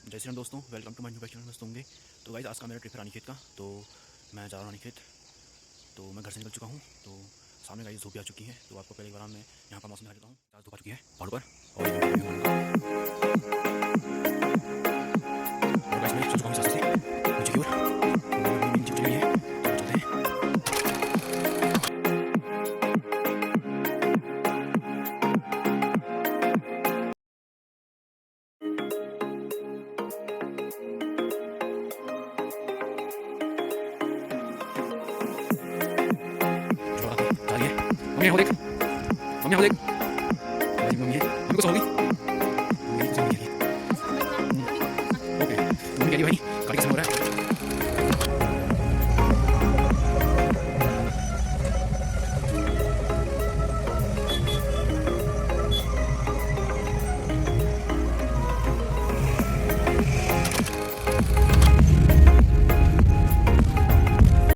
जय श्री राम दोस्तों, welcome to my new channel. मस्त होंगे। तो गाइस, आज का मेरा ट्रिप है रानीखेत का। तो मैं जा रहा हूँ रानीखेत। तो मैं घर से निकल चुका हूँ। तो सामने गाइस धूप भी आ चुकी है। तो आपको पहले एक बार मैं यहाँ का मौसम दिखा देता हूँ। आज धूप आ चुकी है पहाड़ों पर। और गाइस मैं चल चुका हूँ रास्ते से नीचे की ओर। नीचे चली है तो चलते हैं। जा रही है मम्मी, यहाँ देख मम्मी, यहाँ देख मम्मी है मम्मी को सो गई। मम्मी को सो गई। ओके, मम्मी कह रही भाई गाड़ी का समय हो रहा है।